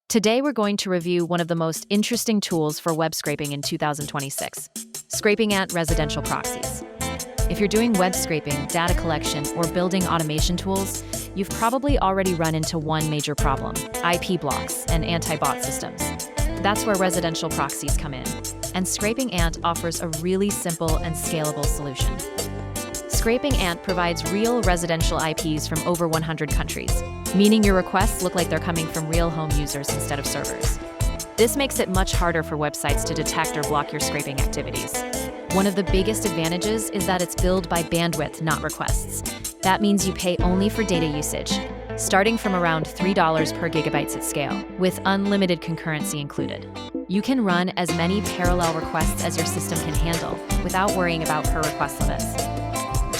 Today, we're going to review one of the most interesting tools for web scraping in 2026, ScrapingAnt Residential Proxies. If you're doing web scraping, data collection, or building automation tools, you've probably already run into one major problem: IP blocks and anti-bot systems. That's where residential proxies come in, and ScrapingAnt offers a really simple and scalable solution. ScrapingAnt provides real residential IPs from over 100 countries, meaning your requests look like they're coming from real home users instead of servers. This makes it much harder for websites to detect or block your scraping activities. One of the biggest advantages is that it's billed by bandwidth, not requests. That means you pay only for data usage, starting from around $3 per gigabytes at scale, with unlimited concurrency included. You can run as many parallel requests as your system can handle without worrying about per request limits.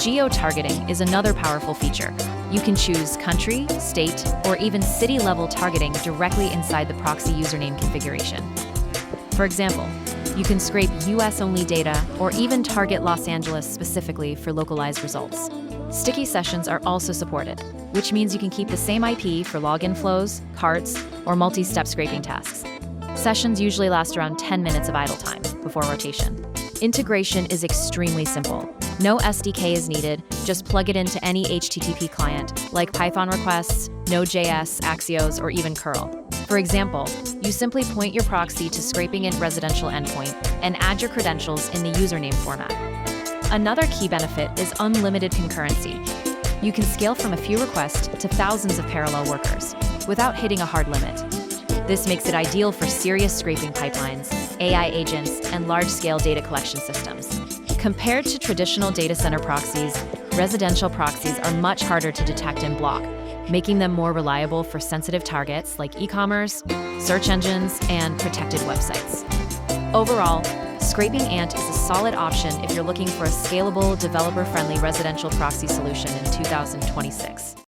Geo-targeting is another powerful feature. You can choose country, state, or even city-level targeting directly inside the proxy username configuration. For example, you can scrape US-only data or even target Los Angeles specifically for localized results. Sticky sessions are also supported, which means you can keep the same IP for login flows, carts, or multi-step scraping tasks. Sessions usually last around 10 minutes of idle time before rotation. Integration is extremely simple. No SDK is needed, just plug it into any HTTP client, like Python requests, Node.js, Axios, or even curl. For example, you simply point your proxy to ScrapingAnt Residential endpoint and add your credentials in the username format. Another key benefit is unlimited concurrency. You can scale from a few requests to thousands of parallel workers without hitting a hard limit. This makes it ideal for serious scraping pipelines, AI agents, and large-scale data collection systems. Compared to traditional data center proxies, residential proxies are much harder to detect and block, making them more reliable for sensitive targets like e-commerce, search engines, and protected websites. Overall, ScrapingAnt is a solid option if you're looking for a scalable, developer-friendly residential proxy solution in 2026.